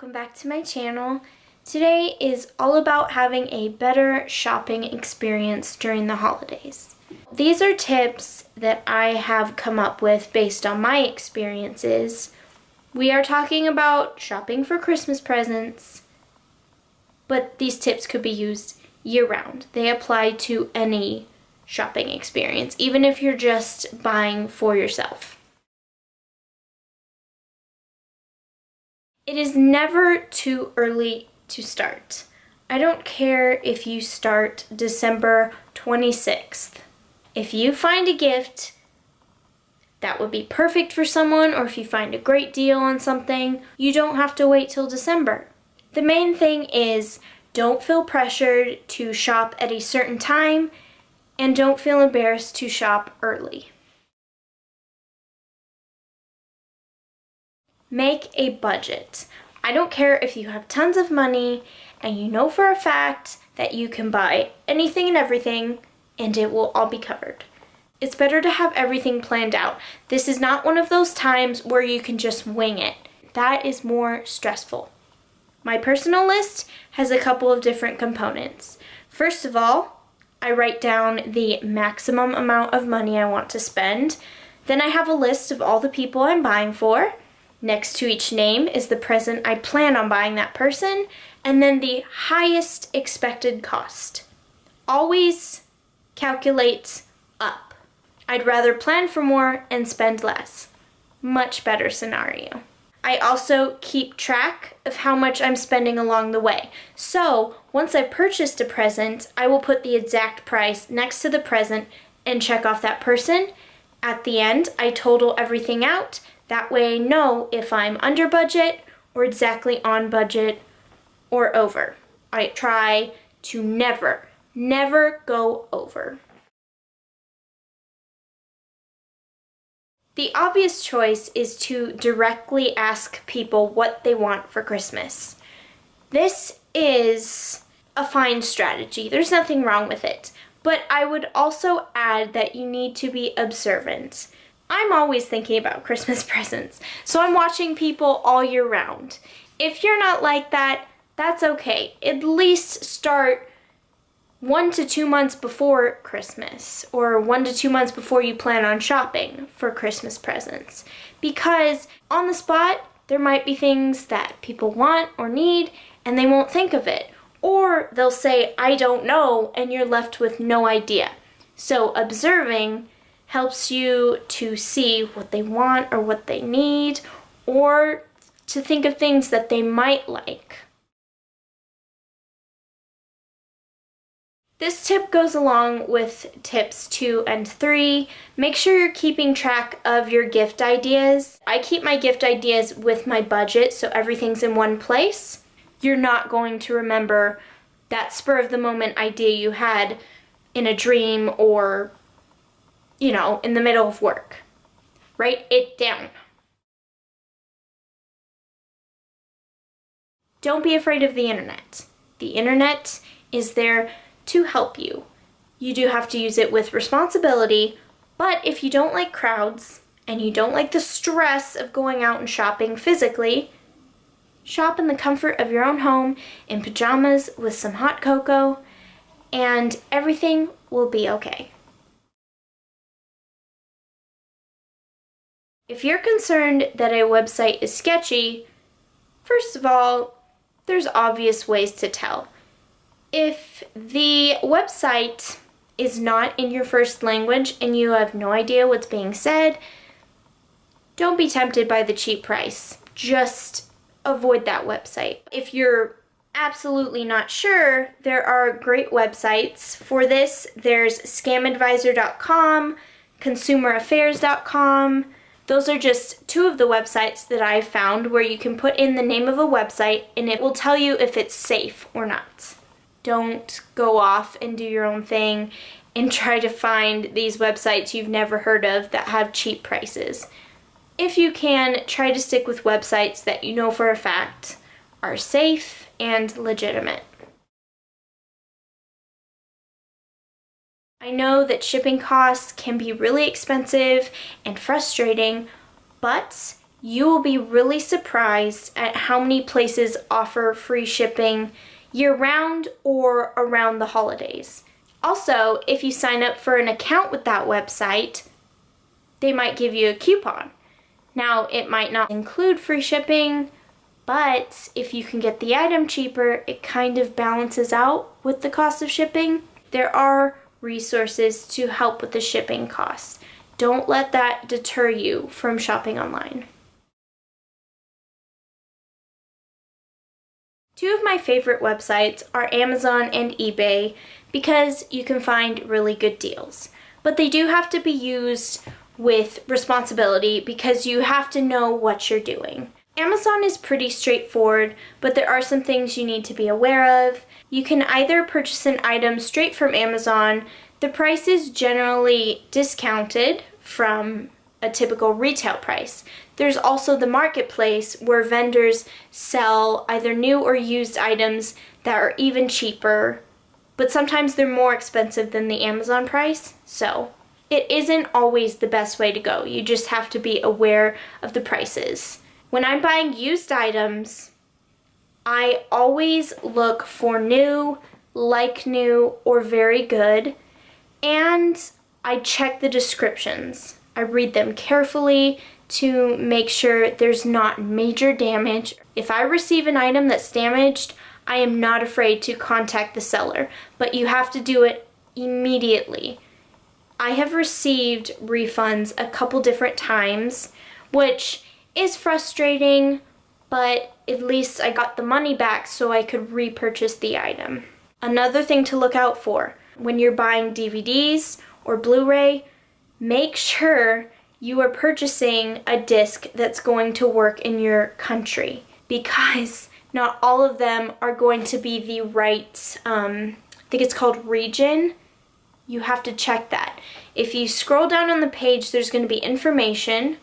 welcome back to my channel. Today is all about having a better shopping experience during the holidays. These are tips that I have come up with based on my experiences. We are talking about shopping for Christmas presents, but these tips could be used year-round. They apply to any shopping experience, even if you're just buying for yourself. It is never too early to start. I don't care if you start December 26th. If you find a gift that would be perfect for someone, or if you find a great deal on something, you don't have to wait till December. The main thing is don't feel pressured to shop at a certain time, and don't feel embarrassed to shop early. Make a budget. I don't care if you have tons of money and you know for a fact that you can buy anything and everything and it will all be covered. It's better to have everything planned out. This is not one of those times where you can just wing it. That is more stressful. My personal list has a couple of different components. First of all, I write down the maximum amount of money I want to spend. Then I have a list of all the people I'm buying for. Next to each name is the present I plan on buying that person, and then the highest expected cost. Always calculate up. I'd rather plan for more and spend less. Much better scenario. I also keep track of how much I'm spending along the way. So once I've purchased a present, I will put the exact price next to the present and check off that person. At the end, I total everything out. That way I know if I'm under budget or exactly on budget or over. I try to never go over. The obvious choice is to directly ask people what they want for Christmas. This is a fine strategy. There's nothing wrong with it. But I would also add that you need to be observant. I'm always thinking about Christmas presents, so I'm watching people all year round. If you're not like that, that's okay. At least start 1 to 2 months before Christmas, or 1 to 2 months before you plan on shopping for Christmas presents. Because on the spot, there might be things that people want or need, and they won't think of it. Or they'll say, I don't know, and you're left with no idea. So observing helps you to see what they want or what they need, or to think of things that they might like. This tip goes along with tips 2 and 3. Make sure you're keeping track of your gift ideas. I keep my gift ideas with my budget, so everything's in one place. You're not going to remember that spur of the moment idea you had in a dream or in the middle of work. Write it down. Don't be afraid of the internet. The internet is there to help you. You do have to use it with responsibility, but if you don't like crowds and you don't like the stress of going out and shopping physically, shop in the comfort of your own home in pajamas with some hot cocoa, and everything will be okay. If you're concerned that a website is sketchy, first of all, there's obvious ways to tell. If the website is not in your first language and you have no idea what's being said, don't be tempted by the cheap price. Just avoid that website. If you're absolutely not sure, there are great websites for this. There's scamadvisor.com, consumeraffairs.com. Those are just 2 of the websites that I've found where you can put in the name of a website and it will tell you if it's safe or not. Don't go off and do your own thing and try to find these websites you've never heard of that have cheap prices. If you can, try to stick with websites that you know for a fact are safe and legitimate. I know that shipping costs can be really expensive and frustrating, but You will be really surprised at how many places offer free shipping year-round or around the holidays. Also, if you sign up for an account with that website, they might give you a coupon. Now, it might not include free shipping, but if you can get the item cheaper, it kind of balances out with the cost of shipping. There are resources to help with the shipping costs. Don't let that deter you from shopping online. Two of my favorite websites are Amazon and eBay because you can find really good deals. But they do have to be used with responsibility because you have to know what you're doing. Amazon is pretty straightforward, but there are some things you need to be aware of. You can either purchase an item straight from Amazon. The price is generally discounted from a typical retail price. There's also the marketplace where vendors sell either new or used items that are even cheaper, but sometimes they're more expensive than the Amazon price, so it isn't always the best way to go. You just have to be aware of the prices. When I'm buying used items, I always look for new, like new, or very good, and I check the descriptions. I read them carefully to make sure there's not major damage. If I receive an item that's damaged, I am not afraid to contact the seller, but you have to do it immediately. I have received refunds a couple different times, which is frustrating, but at least I got the money back so I could repurchase the item. Another thing to look out for when you're buying DVDs or Blu-ray, make sure you are purchasing a disc that's going to work in your country, because not all of them are going to be the right, I think it's called region. You have to check that. If you scroll down on the page, there's going to be information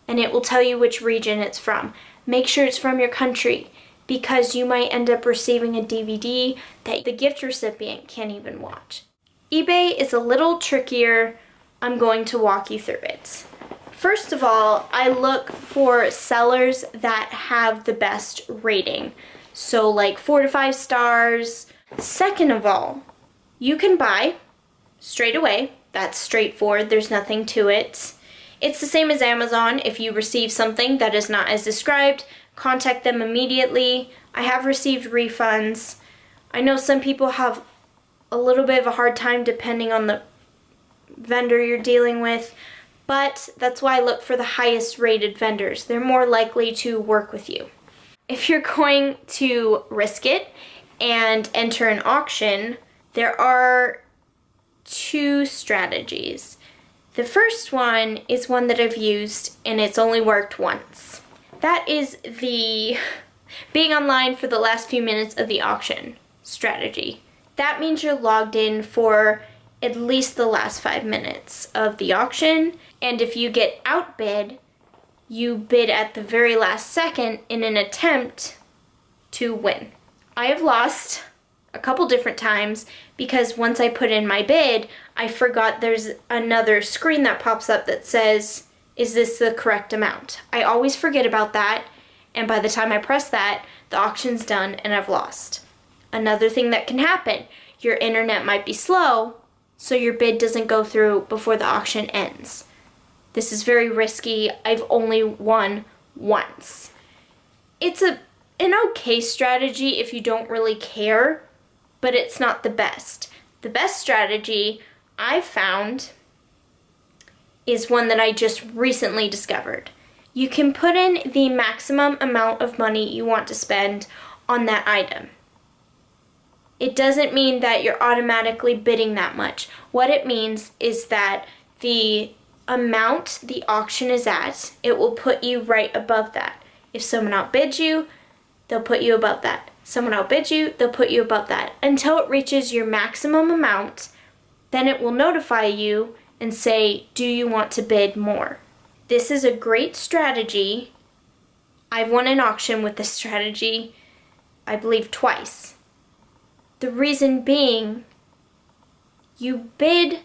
and it will tell you which region it's from. Make sure it's from your country, because you might end up receiving a DVD that the gift recipient can't even watch. eBay is a little trickier. I'm going to walk you through it. First of all, I look for sellers that have the best rating. So like 4 to 5 stars. Second of all, you can buy straight away. That's straightforward. There's nothing to it. It's the same as Amazon. If you receive something that is not as described, contact them immediately. I have received refunds. I know some people have a little bit of a hard time depending on the vendor you're dealing with, but that's why I look for the highest rated vendors. They're more likely to work with you. If you're going to risk it and enter an auction, there are 2 strategies. The first one is one that I've used and it's only worked once. That is the being online for the last few minutes of the auction strategy. That means you're logged in for at least the last 5 minutes of the auction, and if you get outbid, you bid at the very last second in an attempt to win. I have lost a couple different times because once I put in my bid, I forgot there's another screen that pops up that says, is this the correct amount? I always forget about that, and by the time I press that, the auction's done and I've lost. Another thing that can happen, your internet might be slow, so your bid doesn't go through before the auction ends. This is very risky. I've only won once. It's an okay strategy if you don't really care, but it's not the best. The best strategy I've found is one that I just recently discovered. You can put in the maximum amount of money you want to spend on that item. It doesn't mean that you're automatically bidding that much. What it means is that the amount the auction is at, it will put you right above that. If someone outbids you, they'll put you above that. Someone outbids you, they'll put you above that. Until it reaches your maximum amount, then it will notify you and say, do you want to bid more? This is a great strategy. I've won an auction with this strategy, I believe twice. The reason being, you bid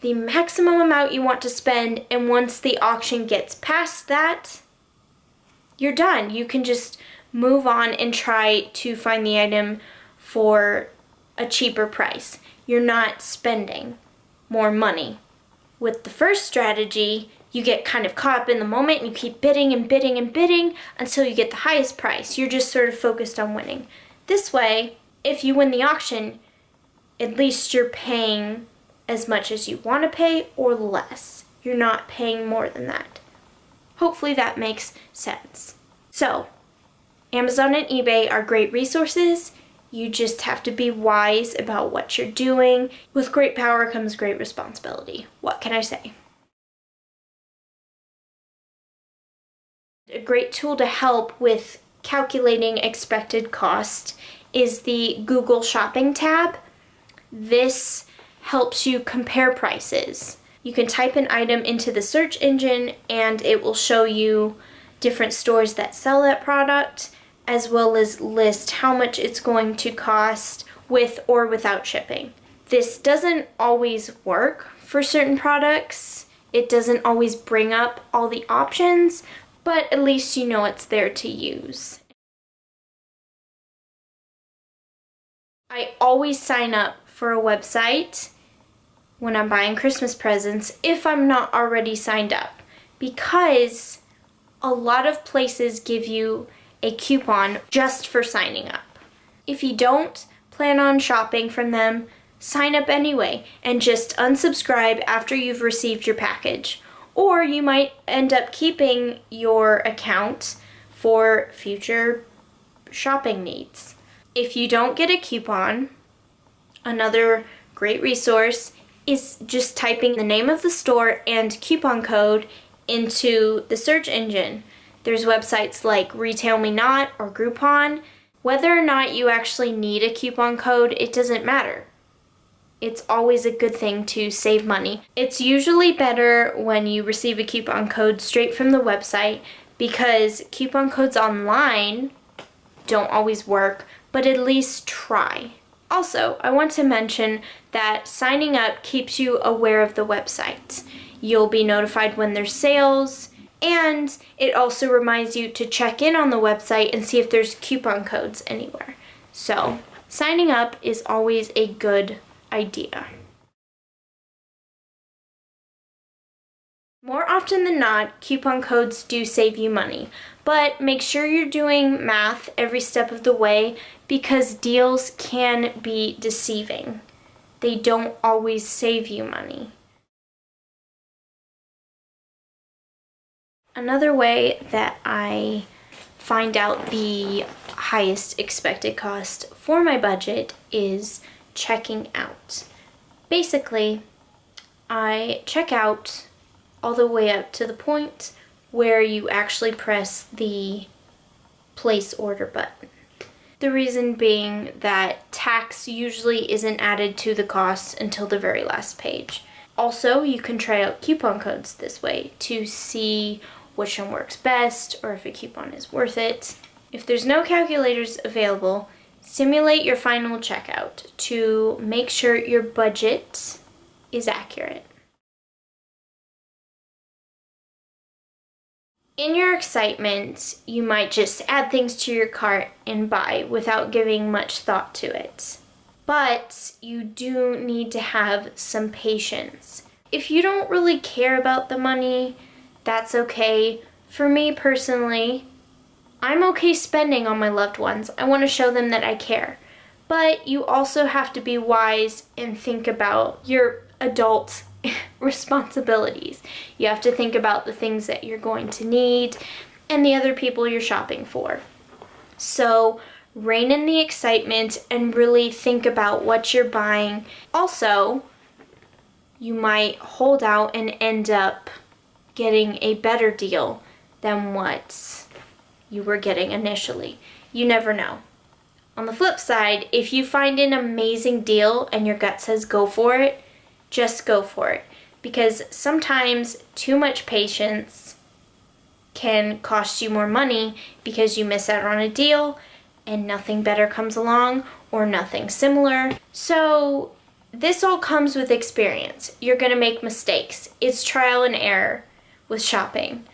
the maximum amount you want to spend, and once the auction gets past that, you're done. You can just move on and try to find the item for a cheaper price. You're not spending more money. With the first strategy, you get kind of caught up in the moment and you keep bidding and bidding and bidding until you get the highest price. You're just sort of focused on winning. This way, if you win the auction, at least you're paying as much as you want to pay or less. You're not paying more than that. Hopefully that makes sense. So, Amazon and eBay are great resources. You just have to be wise about what you're doing. With great power comes great responsibility. What can I say? A great tool to help with calculating expected cost is the Google Shopping tab. This helps you compare prices. You can type an item into the search engine and it will show you different stores that sell that product, as well as list how much it's going to cost with or without shipping. This doesn't always work for certain products. It doesn't always bring up all the options, but at least you know it's there to use. I always sign up for a website when I'm buying Christmas presents if I'm not already signed up, because a lot of places give you a coupon just for signing up. If you don't plan on shopping from them, sign up anyway and just unsubscribe after you've received your package. Or you might end up keeping your account for future shopping needs. If you don't get a coupon, another great resource is just typing the name of the store and coupon code into the search engine. There's websites like Retail Me Not or Groupon. Whether or not you actually need a coupon code, it doesn't matter. It's always a good thing to save money. It's usually better when you receive a coupon code straight from the website, because coupon codes online don't always work, but at least try. Also, I want to mention that signing up keeps you aware of the website. You'll be notified when there's sales, and it also reminds you to check in on the website and see if there's coupon codes anywhere. So, signing up is always a good idea. More often than not, coupon codes do save you money, but make sure you're doing math every step of the way, because deals can be deceiving. They don't always save you money. Another way that I find out the highest expected cost for my budget is checking out. Basically, I check out all the way up to the point where you actually press the place order button. The reason being that tax usually isn't added to the cost until the very last page. Also, you can try out coupon codes this way to see which one works best or if a coupon is worth it. If there's no calculators available, simulate your final checkout to make sure your budget is accurate. In your excitement, you might just add things to your cart and buy without giving much thought to it. But you do need to have some patience. If you don't really care about the money, that's okay. For me personally, I'm okay spending on my loved ones. I want to show them that I care. But you also have to be wise and think about your adult responsibilities. You have to think about the things that you're going to need and the other people you're shopping for. So rein in the excitement and really think about what you're buying. Also, you might hold out and end up getting a better deal than what you were getting initially. You never know. On the flip side, if you find an amazing deal and your gut says go for it, just go for it. Because sometimes too much patience can cost you more money because you miss out on a deal and nothing better comes along or nothing similar. So this all comes with experience. You're going to make mistakes. It's trial and error with shopping.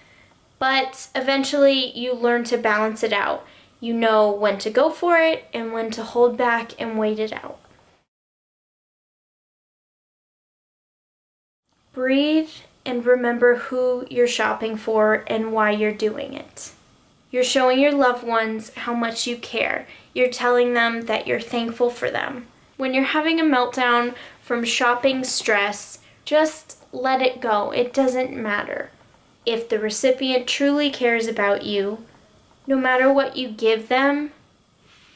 but eventually you learn to balance it out. You know when to go for it and when to hold back and wait it out. Breathe and remember who you're shopping for and why you're doing it. You're showing your loved ones how much you care. You're telling them that you're thankful for them. When you're having a meltdown from shopping stress, just let it go. It doesn't matter. If the recipient truly cares about you, no matter what you give them,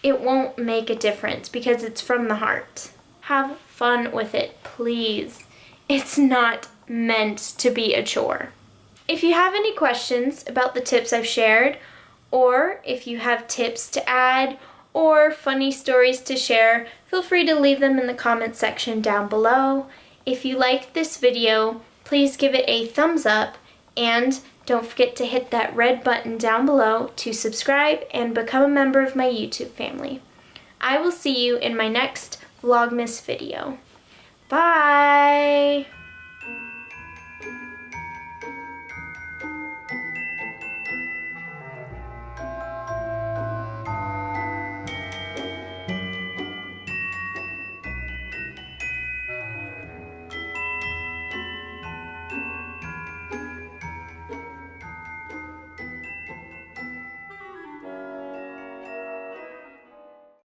it won't make a difference because it's from the heart. Have fun with it, please. It's not meant to be a chore. If you have any questions about the tips I've shared, or if you have tips to add or funny stories to share, feel free to leave them in the comments section down below. If you liked this video, please give it a thumbs up and don't forget to hit that red button down below to subscribe and become a member of my YouTube family. I will see you in my next Vlogmas video. Bye!